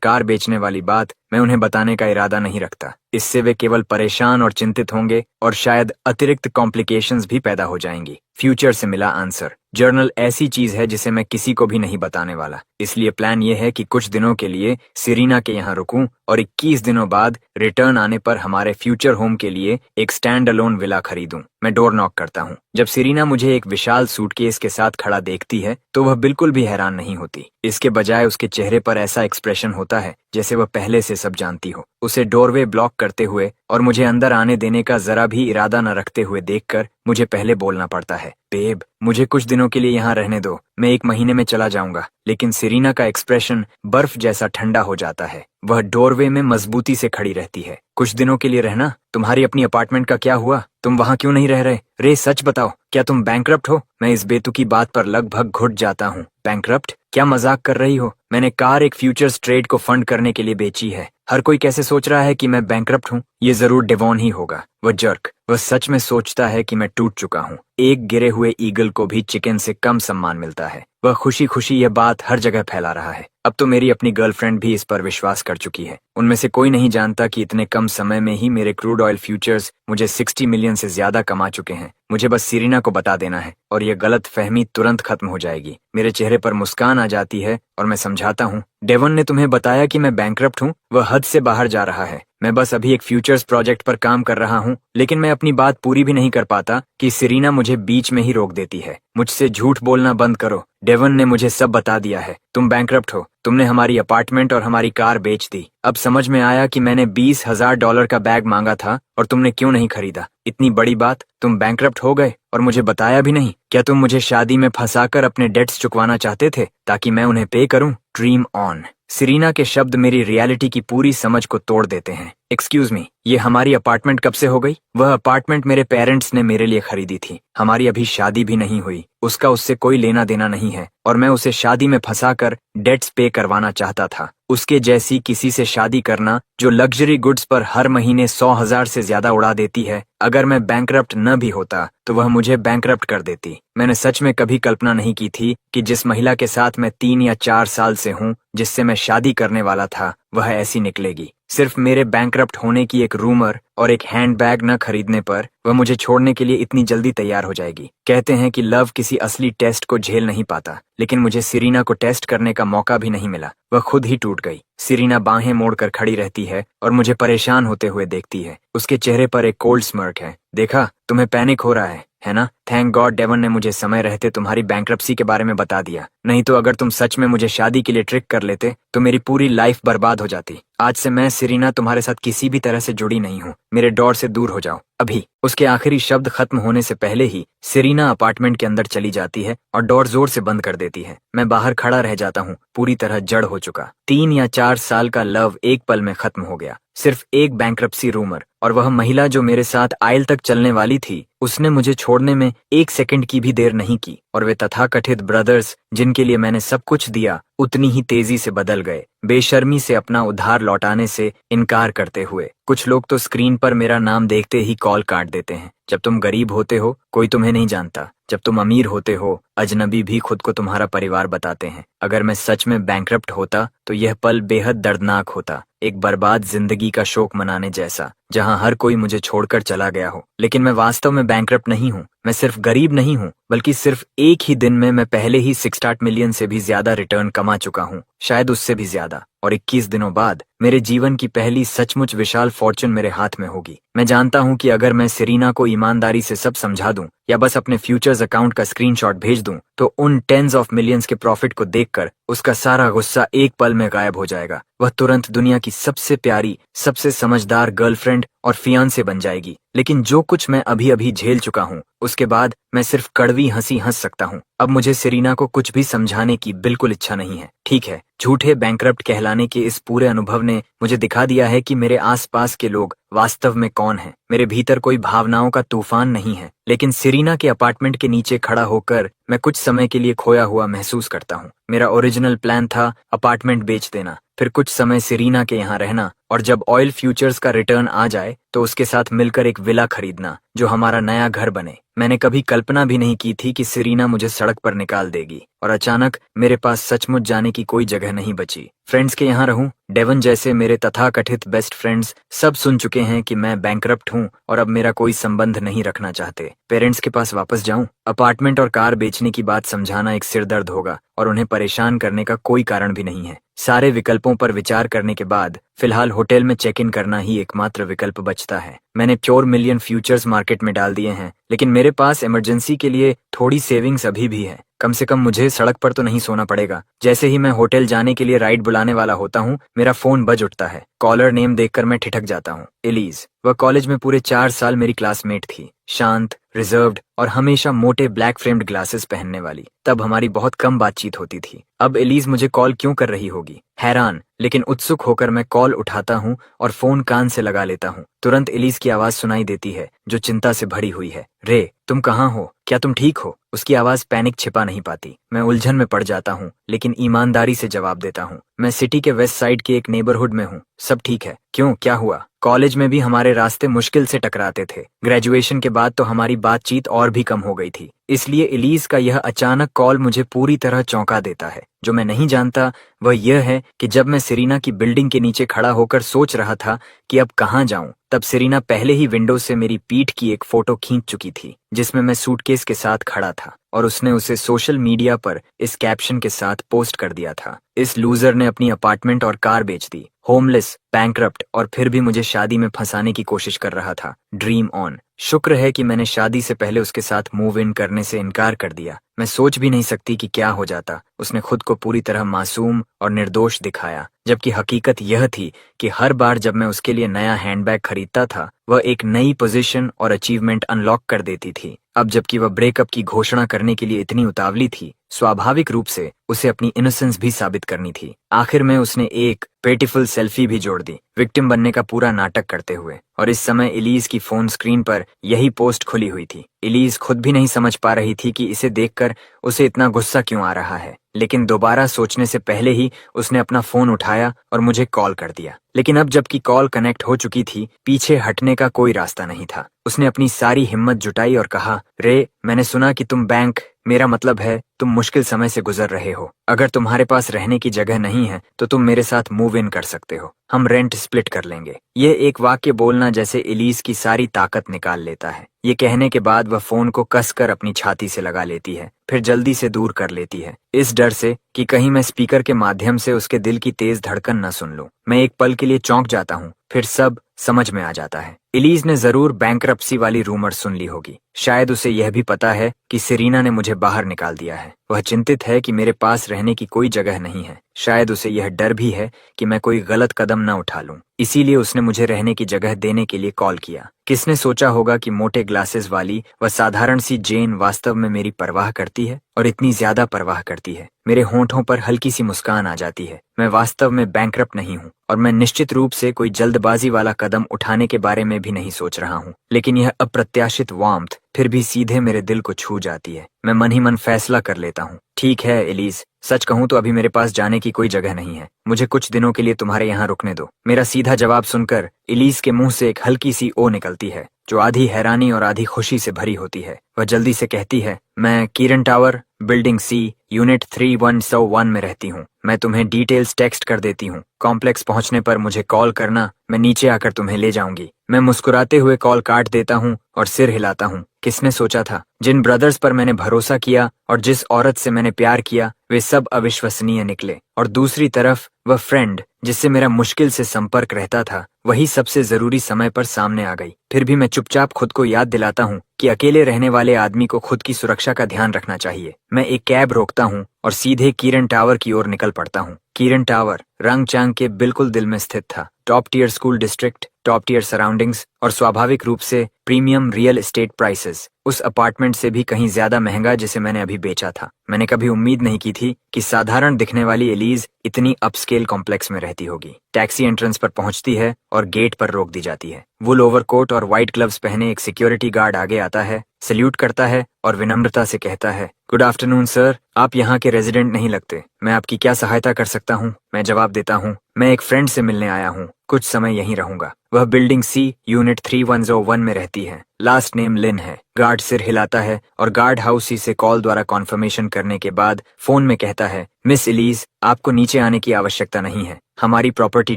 Speaker 1: कार बेचने वाली बात मैं उन्हें बताने का इरादा नहीं रखता। इससे वे केवल परेशान और चिंतित होंगे और शायद अतिरिक्त कॉम्प्लिकेशंस भी पैदा हो जाएंगी। फ्यूचर से मिला आंसर। जर्नल ऐसी चीज है जिसे मैं किसी को भी नहीं बताने वाला। इसलिए प्लान ये है कि कुछ दिनों के लिए सिरीना के यहाँ रुकूं और 21 दिनों बाद रिटर्न आने पर हमारे फ्यूचर होम के लिए एक स्टैंड अलोन विला खरीदूं। मैं डोर नॉक करता हूँ। जब सिरीना मुझे एक विशाल सूटकेस के साथ खड़ा देखती है तो वह बिल्कुल भी हैरान नहीं होती। इसके बजाय उसके चेहरे पर ऐसा एक्सप्रेशन होता है जैसे वह पहले से सब जानती हो। उसे डोरवे ब्लॉक करते हुए और मुझे अंदर आने देने का जरा भी इरादा न रखते हुए देखकर मुझे पहले बोलना पड़ता है, बेब, मुझे कुछ दिनों के लिए यहाँ रहने दो। मैं 1 महीने में चला जाऊंगा। लेकिन सिरीना का एक्सप्रेशन बर्फ जैसा ठंडा हो जाता है। वह डोरवे में मजबूती से खड़ी रहती है। कुछ दिनों के लिए रहना? तुम्हारी अपनी अपार्टमेंट का क्या हुआ? तुम वहाँ क्यों नहीं रह रहे? रे सच बताओ, क्या तुम बैंकरप्ट हो? मैं इस बेतुकी बात पर लगभग घुट जाता हूँ। बैंकरप्ट? क्या मजाक कर रही हो? मैंने कार एक फ्यूचर्स ट्रेड को फंड करने के लिए बेची है। हर कोई कैसे सोच रहा है कि मैं बैंकरप्ट हूँ? ये जरूर डेवॉन ही होगा। वह जर्क, वह सच में सोचता है कि मैं टूट चुका हूँ। एक गिरे हुए ईगल को भी चिकन से कम सम्मान मिलता है। वह खुशी खुशी यह बात हर जगह फैला रहा है। अब तो मेरी अपनी गर्लफ्रेंड भी इस पर विश्वास कर चुकी है। उनमें से कोई नहीं जानता कि इतने कम समय में ही मेरे क्रूड ऑयल फ्यूचर्स मुझे 60 मिलियन से ज्यादा कमा चुके हैं। मुझे बस सिरीना को बता देना है और यह गलत फहमी तुरंत खत्म हो जाएगी। मेरे चेहरे पर मुस्कान आ जाती है और मैं समझाता हूँ, डेवन ने तुम्हें बताया कि मैं बैंकरप्ट हूँ? वह हद से बाहर जा रहा है। मैं बस अभी एक फ्यूचर्स प्रोजेक्ट पर काम कर रहा हूँ, लेकिन मैं अपनी बात पूरी भी नहीं कर पाता कि सिरीना मुझे बीच में ही रोक देती है। मुझसे झूठ बोलना बंद करो। डेवन ने मुझे सब बता दिया है। तुम बैंकरप्ट हो। तुमने हमारी अपार्टमेंट और हमारी कार बेच दी। अब समझ में आया कि मैंने $20,000 का बैग मांगा था और तुमने क्यों नहीं खरीदा। इतनी बड़ी बात, तुम बैंकरप्ट हो गए और मुझे बताया भी नहीं। क्या तुम मुझे शादी में फंसाकर अपने डेट्स चुकवाना चाहते थे ताकि मैं उन्हें पे करूं? Dream on. सिरीना के शब्द मेरी रियलिटी की पूरी समझ को तोड़ देते हैं। एक्सक्यूज मी, ये हमारी अपार्टमेंट कब से हो गई? वह अपार्टमेंट मेरे पेरेंट्स ने मेरे लिए खरीदी थी। हमारी अभी शादी भी नहीं हुई। उसका उससे कोई लेना देना नहीं है और मैं उसे शादी में फंसाकर डेट्स पे करवाना चाहता था। उसके जैसी किसी से शादी करना जो लग्जरी गुड्स पर हर महीने 100,000 से ज्यादा उड़ा देती है। अगर मैं बैंकरप्ट न भी होता तो वह मुझे बैंकरप्ट कर देती। मैंने सच में कभी कल्पना नहीं की थी कि जिस महिला के साथ मैं 3 या 4 साल से हूँ, जिससे मैं शादी करने वाला था, वह ऐसी निकलेगी। सिर्फ मेरे बैंकरप्ट होने की एक रूमर और एक हैंडबैग न खरीदने पर वह मुझे छोड़ने के लिए इतनी जल्दी तैयार हो जाएगी। कहते हैं कि लव किसी असली टेस्ट को झेल नहीं पाता, लेकिन मुझे सिरीना को टेस्ट करने का मौका भी नहीं मिला। वह खुद ही टूट गई। सिरीना बाहें मोड़कर खड़ी रहती है और मुझे परेशान होते हुए देखती है। उसके चेहरे पर एक कोल्ड स्मर्क है। देखा, तुम्हें पैनिक हो रहा है ना? थैंक गॉड डेवन ने मुझे समय रहते तुम्हारी बैंक्रप्सी के बारे में बता दिया। नहीं तो अगर तुम सच में मुझे शादी के लिए ट्रिक कर लेते तो मेरी पूरी लाइफ बर्बाद हो जाती। आज से मैं सिरीना तुम्हारे साथ किसी भी तरह से जुड़ी नहीं हूँ। मेरे डोर से दूर हो जाओ अभी। उसके आखिरी शब्द खत्म होने से पहले ही सिरीना अपार्टमेंट के अंदर चली जाती है और डोर जोर से बंद कर देती है। मैं बाहर खड़ा रह जाता हूँ, पूरी तरह जड़ हो चुका। 3 या 4 साल का लव एक पल में खत्म हो गया। सिर्फ एक बैंक्रप्सी रूमर और वह महिला जो मेरे साथ आइल तक चलने वाली थी, उसने मुझे छोड़ने में 1 सेकंड की भी देर नहीं की। और वे तथाकथित ब्रदर्स जिनके लिए मैंने सब कुछ दिया, उतनी ही तेजी से बदल गए, बेशर्मी से अपना उधार लौटाने से इनकार करते हुए। कुछ लोग तो स्क्रीन पर मेरा नाम देखते ही कॉल काट देते हैं। जब तुम गरीब होते हो कोई तुम्हें नहीं जानता। जब तुम अमीर होते हो अजनबी भी खुद को तुम्हारा परिवार बताते हैं। अगर मैं सच में बैंकरप्ट होता तो यह पल बेहद दर्दनाक होता, एक बर्बाद जिंदगी का शोक मनाने जैसा, जहां हर कोई मुझे छोड़कर चला गया हो। लेकिन मैं वास्तव में बैंकरप्ट नहीं हूँ। मैं सिर्फ गरीब नहीं हूँ, बल्कि सिर्फ एक ही दिन में मैं पहले ही 60 मिलियन से भी ज्यादा रिटर्न कमा चुका हूँ, शायद उससे भी ज्यादा। और 21 दिनों बाद मेरे जीवन की पहली सचमुच विशाल फॉर्चून मेरे हाथ में होगी। मैं जानता हूँ कि अगर मैं सिरीना को ईमानदारी से सब समझा दूं या बस अपने फ्यूचर्स अकाउंट का स्क्रीनशॉट भेज दूं, तो उन टेंस ऑफ मिलियंस के प्रॉफिट को देखकर उसका सारा गुस्सा एक पल में गायब हो जाएगा। वह तुरंत दुनिया की सबसे प्यारी, सबसे समझदार गर्लफ्रेंड और फियांसे बन जाएगी। लेकिन जो कुछ मैं अभी अभी झेल चुका हूँ उसके बाद मैं सिर्फ कड़वी हंसी हंस सकता हूँ। अब मुझे सेरीना को कुछ भी समझाने की बिल्कुल इच्छा नहीं है। ठीक है, झूठे बैंकरप्ट कहलाने के इस पूरे अनुभव ने मुझे दिखा दिया है कि मेरे आसपास के लोग वास्तव में कौन हैं। मेरे भीतर कोई भावनाओं का तूफान नहीं है, लेकिन सेरीना के अपार्टमेंट के नीचे खड़ा होकर मैं कुछ समय के लिए खोया हुआ महसूस करता हूँ। मेरा ओरिजिनल प्लान था अपार्टमेंट बेच देना, फिर कुछ समय सेरीना के यहाँ रहना और जब ऑयल फ्यूचर्स का रिटर्न आ जाए तो उसके साथ मिलकर एक विला खरीदना जो हमारा नया घर बने। मैंने कभी कल्पना भी नहीं की थी कि सेरीना मुझे सड़क पर निकाल देगी और अचानक मेरे पास सचमुच जाने की कोई जगह नहीं बची। फ्रेंड्स के यहाँ रहूं, डेवन जैसे मेरे तथाकथित बेस्ट फ्रेंड्स सब सुन चुके हैं कि मैं बैंकरप्ट हूँ और अब मेरा कोई संबंध नहीं रखना चाहते। पेरेंट्स के पास वापस जाऊं? अपार्टमेंट और कार बेचने की बात समझाना एक सिरदर्द होगा और उन्हें परेशान करने का कोई कारण भी नहीं है। सारे विकल्पों पर विचार करने के बाद फिलहाल होटल में चेक इन करना ही एकमात्र विकल्प बचता है। मैंने 4 मिलियन फ्यूचर्स मार्केट में डाल दिए हैं, लेकिन मेरे पास इमरजेंसी के लिए थोड़ी सेविंग्स अभी भी है। कम से कम मुझे सड़क पर तो नहीं सोना पड़ेगा। जैसे ही मैं होटल जाने के लिए राइड बुलाने वाला होता हूँ मेरा फोन बज उठता है। कॉलर नेम देखकर मैं ठिठक जाता हूँ। एलिज। वह कॉलेज में पूरे 4 साल मेरी क्लासमेट थी, शांत, रिजर्व्ड और हमेशा मोटे ब्लैक फ्रेम्ड ग्लासेस पहनने वाली। तब हमारी बहुत कम बातचीत होती थी। अब एलिज मुझे कॉल क्यों कर रही होगी? हैरान लेकिन उत्सुक होकर मैं कॉल उठाता हूँ और फोन कान से लगा लेता हूँ। तुरंत एलिज की आवाज सुनाई देती है जो चिंता से भरी हुई है। रे, तुम कहाँ हो? क्या तुम ठीक हो? उसकी आवाज पैनिक छिपा नहीं पाती। मैं उलझन में पड़ जाता हूँ लेकिन ईमानदारी से जवाब देता हूँ, मैं सिटी के वेस्ट साइड के एक नेबरहुड में हूँ। सब ठीक है। क्यों, क्या हुआ? कॉलेज में भी हमारे रास्ते मुश्किल से टकराते थे। ग्रेजुएशन के बाद तो हमारी बातचीत और भी कम हो गई थी। इसलिए एलिज का यह अचानक कॉल मुझे पूरी तरह चौंका देता है। जो मैं नहीं जानता वह यह है कि जब मैं सेरीना की बिल्डिंग के नीचे खड़ा होकर सोच रहा था कि अब कहाँ जाऊं, तब सेरीना पहले ही विंडो से मेरी पीठ की एक फोटो खींच चुकी थी जिसमें मैं सूटकेस के साथ खड़ा था और उसने उसे सोशल मीडिया पर इस कैप्शन के साथ पोस्ट कर दिया था, इस लूजर ने अपनी अपार्टमेंट और कार बेच दी, होमलेस, बैंकरप्ट और फिर भी मुझे शादी में फंसाने की कोशिश कर रहा था। Dream on. शुक्र है कि मैंने शादी से पहले उसके साथ मूव इन करने से इनकार कर दिया। मैं सोच भी नहीं सकती कि क्या हो जाता। उसने खुद को पूरी तरह मासूम और निर्दोष दिखाया, जबकि हकीकत यह थी कि हर बार जब मैं उसके लिए नया हैंडबैग खरीदता था वह एक नई पोजीशन और अचीवमेंट अनलॉक कर देती थी। अब जबकि वह ब्रेकअप की घोषणा करने के लिए इतनी उतावली थी, स्वाभाविक रूप से उसे अपनी इनोसेंस भी साबित करनी थी। आखिर में उसने एक पेटिफुल सेल्फी भी जोड़ दी, विक्टिम बनने का पूरा नाटक करते हुए। और इस समय एलिज की फोन स्क्रीन पर यही पोस्ट खुली हुई थी। एलिज खुद भी नहीं समझ पा रही थी कि इसे देखकर उसे इतना गुस्सा क्यों आ रहा है, लेकिन दोबारा सोचने से पहले ही उसने अपना फोन उठाया और मुझे कॉल कर दिया। लेकिन अब जबकि कॉल कनेक्ट हो चुकी थी, पीछे हटने का कोई रास्ता नहीं था। उसने अपनी सारी हिम्मत जुटाई और कहा, रे, मैंने सुना कि तुम बैंक, मेरा मतलब है तुम मुश्किल समय से गुजर रहे हो। अगर तुम्हारे पास रहने की जगह नहीं है तो तुम मेरे साथ मूव इन कर सकते हो। हम रेंट स्प्लिट कर लेंगे। यह एक वाक्य बोलना जैसे एलिज की सारी ताकत निकाल लेता है। ये कहने के बाद वह फोन को कसकर अपनी छाती से लगा लेती है, फिर जल्दी से दूर कर लेती है, इस डर से कि कहीं मैं स्पीकर के माध्यम से उसके दिल की तेज धड़कन न सुन लूं। मैं एक पल के लिए चौंक जाता हूँ, फिर सब समझ में आ जाता है। एलिज ने जरूर बैंकरप्सी वाली रूमर सुन ली होगी। शायद उसे यह भी पता है कि सेरीना ने मुझे बाहर निकाल दिया है। वह चिंतित है कि मेरे पास रहने की कोई जगह नहीं है। शायद उसे यह डर भी है कि मैं कोई गलत कदम न उठा लूं, इसीलिए उसने मुझे रहने की जगह देने के लिए कॉल किया। किसने सोचा होगा कि मोटे ग्लासेस वाली वह साधारण सी जेन वास्तव में मेरी परवाह करती है, और इतनी ज्यादा परवाह करती है। मेरे होंठों पर हल्की सी मुस्कान आ जाती है। मैं वास्तव में बैंकरप्ट नहीं हूँ और मैं निश्चित रूप से कोई जल्दबाजी वाला कदम उठाने के बारे में भी नहीं सोच रहा हूँ, लेकिन यह अप्रत्याशित वार्मथ फिर भी सीधे मेरे दिल को छू जाती है। मैं मन ही मन फैसला कर लेता हूँ, ठीक है एलिज, सच कहूँ तो अभी मेरे पास जाने की कोई जगह नहीं है। मुझे कुछ दिनों के लिए तुम्हारे यहाँ रुकने दो। मेरा सीधा जवाब सुनकर एलिज के मुंह से एक हल्की सी ओ निकलती है जो आधी हैरानी और आधी खुशी से भरी होती है। वह जल्दी से कहती है, मैं कीरन टावर, बिल्डिंग सी, यूनिट 3101 में रहती हूँ। मैं तुम्हें डिटेल्स टेक्स्ट कर देती हूँ। कॉम्प्लेक्स पहुँचने पर मुझे कॉल करना, मैं नीचे आकर तुम्हें ले जाऊंगी। मैं मुस्कुराते हुए कॉल काट देता हूँ और सिर हिलाता हूँ। किसने सोचा था? जिन ब्रदर्स पर मैंने भरोसा किया और जिस औरत से मैंने प्यार किया, वे सब अविश्वसनीय निकले। और दूसरी तरफ वह फ्रेंड जिससे मेरा मुश्किल से संपर्क रहता था, वही सबसे जरूरी समय पर सामने आ गई। फिर भी मैं चुपचाप खुद को याद दिलाता हूँ कि अकेले रहने वाले आदमी को खुद की सुरक्षा का ध्यान रखना चाहिए। मैं एक कैब रोकता हूँ और सीधे किरण टावर की ओर निकल पड़ता हूँ। किरण टावर रंगचांग के बिल्कुल दिल में स्थित था। Top tier school district, top tier surroundings और स्वाभाविक रूप से प्रीमियम रियल एस्टेट प्राइसेस। उस अपार्टमेंट से भी कहीं ज्यादा महंगा जिसे मैंने अभी बेचा था। मैंने कभी उम्मीद नहीं की थी कि साधारण दिखने वाली एलिज इतनी अपस्केल कॉम्प्लेक्स में रहती होगी। टैक्सी एंट्रेंस पर पहुंचती है और गेट पर रोक दी जाती है। वुल ओवरकोट और व्हाइट ग्लव्स पहने एक सिक्योरिटी गार्ड आगे आता है, सल्यूट करता है और विनम्रता से कहता है, गुड आफ्टरनून सर, आप यहाँ के रेजिडेंट नहीं लगते। मैं आपकी क्या सहायता कर सकता हूँ? मैं जवाब देता हूँ, मैं एक फ्रेंड से मिलने आया हूँ, कुछ समय यहीं रहूंगा। वह बिल्डिंग सी यूनिट 3101 में रहती है। लास्ट नेम लिन है। गार्ड सिर हिलाता है और गार्ड हाउस ही से कॉल द्वारा कॉन्फर्मेशन करने के बाद फोन में कहता है, मिस एलिज, आपको नीचे आने की आवश्यकता नहीं है। हमारी प्रॉपर्टी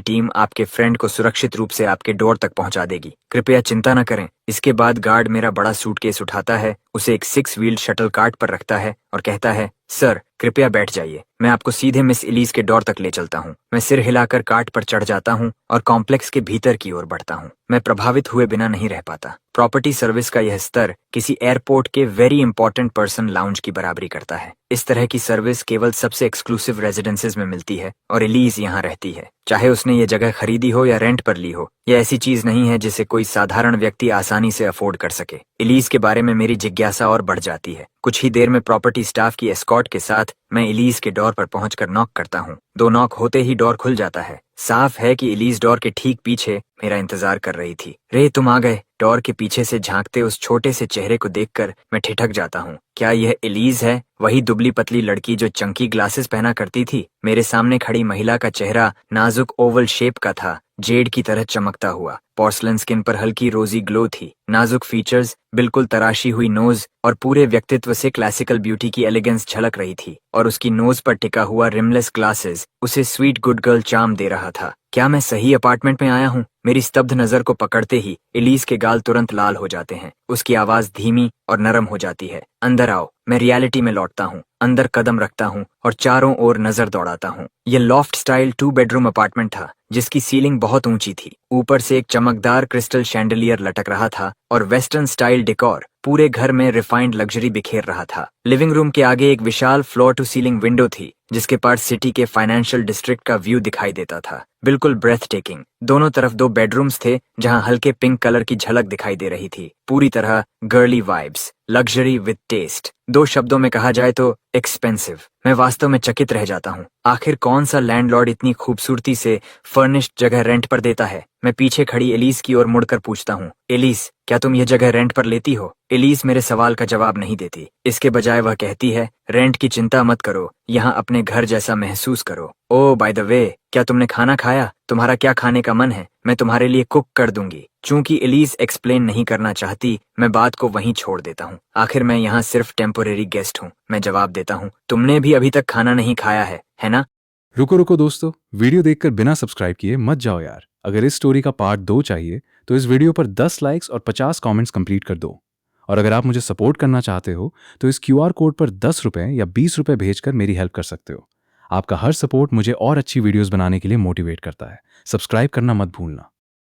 Speaker 1: टीम आपके फ्रेंड को सुरक्षित रूप से आपके डोर तक पहुंचा देगी। कृपया चिंता न करें। इसके बाद गार्ड मेरा बड़ा सूटकेस उठाता है, उसे एक 6 व्हील्ड शटल कार्ट पर रखता है और कहता है, सर कृपया बैठ जाइए, मैं आपको सीधे मिस एलिज के डोर तक ले चलता हूँ। मैं सिर हिलाकर कार्ट पर चढ़ जाता हूँ और कॉम्प्लेक्स के भीतर की ओर बढ़ता हूँ। मैं प्रभावित हुए बिना नहीं रह पाता। प्रॉपर्टी सर्विस का यह स्तर किसी एयरपोर्ट के वेरी इंपॉर्टेंट पर्सन लाउंज की बराबरी करता है। इस तरह की सर्विस केवल सबसे एक्सक्लूसिव रेजिडेंसेज में मिलती है और एलिज यहाँ रहती है। चाहे उसने ये जगह खरीदी हो या रेंट पर ली हो, यह ऐसी चीज नहीं है जिसे कोई साधारण व्यक्ति आसानी से अफोर्ड कर सके। एलिज के बारे में मेरी जिज्ञासा और बढ़ जाती है। कुछ ही देर में प्रॉपर्टी स्टाफ की एस्कॉर्ट के साथ मैं एलिज के डोर पर पहुंचकर नॉक करता हूँ। 2 नॉक होते ही डोर खुल जाता है। साफ है कि एलिज डोर के ठीक पीछे मेरा इंतजार कर रही थी। रे तुम आ गए। डोर के पीछे से झांकते उस छोटे से चेहरे को देखकर मैं ठिठक जाता हूँ। क्या यह एलिज है, वही दुबली पतली लड़की जो चंकी ग्लासेस पहना करती थी? मेरे सामने खड़ी महिला का चेहरा नाजुक ओवल शेप का था, जेड की तरह चमकता हुआ। पोर्सलन स्किन पर हल्की रोजी ग्लो थी। नाजुक फीचर्स, बिल्कुल तराशी हुई नोज और पूरे व्यक्तित्व से क्लासिकल ब्यूटी की एलिगेंस झलक रही थी। और उसकी नोज पर टिका हुआ रिमलेस ग्लासेस उसे स्वीट गुड गर्ल चार्म दे रहा था। क्या मैं सही अपार्टमेंट में आया हूँ? मेरी स्तब्ध नजर को पकड़ते ही एलिज के गाल तुरंत लाल हो जाते हैं। उसकी आवाज धीमी और नरम हो जाती है, अंदर आओ। मैं रियलिटी में लौटता हूँ, अंदर कदम रखता हूँ और चारों ओर नजर दौड़ाता हूँ। यह लॉफ्ट स्टाइल 2 बेडरूम अपार्टमेंट था जिसकी सीलिंग बहुत ऊंची थी। ऊपर से एक चमकदार क्रिस्टल शैंडलियर लटक रहा था और वेस्टर्न स्टाइल डेकोर पूरे घर में रिफाइंड लग्जरी बिखेर रहा था। लिविंग रूम के आगे एक विशाल फ्लोर टू सीलिंग विंडो थी जिसके पास सिटी के फाइनेंशियल डिस्ट्रिक्ट का व्यू दिखाई देता था, बिल्कुल ब्रेथ टेकिंग। दोनों तरफ 2 बेडरूम्स थे जहां हल्के पिंक कलर की झलक दिखाई दे रही थी। पूरी तरह girly vibes, luxury with taste. 2 शब्दों में कहा जाए तो एक्सपेंसिव। मैं वास्तव में चकित रह जाता हूँ। आखिर कौन सा लैंडलॉर्ड इतनी खूबसूरती से फर्निश्ड जगह रेंट पर देता है? मैं पीछे खड़ी एलिस की ओर मुड़कर पूछता हूँ, एलिस क्या तुम यह जगह रेंट पर लेती हो? एलिस मेरे सवाल का जवाब नहीं देती। इसके बजाय वह कहती है, रेंट की चिंता मत करो, यहाँ अपने घर जैसा महसूस करो। ओह बाय द वे, क्या तुमने खाना खाया? तुम्हारा क्या खाने का मन है? मैं तुम्हारे लिए कुक कर दूंगी। चूंकि एलिस एक्सप्लेन नहीं करना चाहती, मैं बात को वहीं छोड़ देता हूँ। आखिर मैं यहाँ सिर्फ टेम्पोरेरी गेस्ट हूँ। मैं जवाब देता हूँ, तुमने भी अभी तक खाना नहीं खाया है ना?
Speaker 2: रुको रुको दोस्तों, वीडियो देखकर बिना सब्सक्राइब किए मत जाओ यार। अगर इस स्टोरी का पार्ट 2 चाहिए तो इस वीडियो पर 10 लाइक्स और 50 कमेंट्स कंप्लीट कर दो। और अगर आप मुझे सपोर्ट करना चाहते हो तो इस क्यूआर कोड पर 10 रुपए या 20 रुपए भेजकर मेरी हेल्प कर सकते हो। आपका हर सपोर्ट मुझे और अच्छी वीडियोस बनाने के लिए मोटिवेट करता है। सब्सक्राइब करना मत भूलना।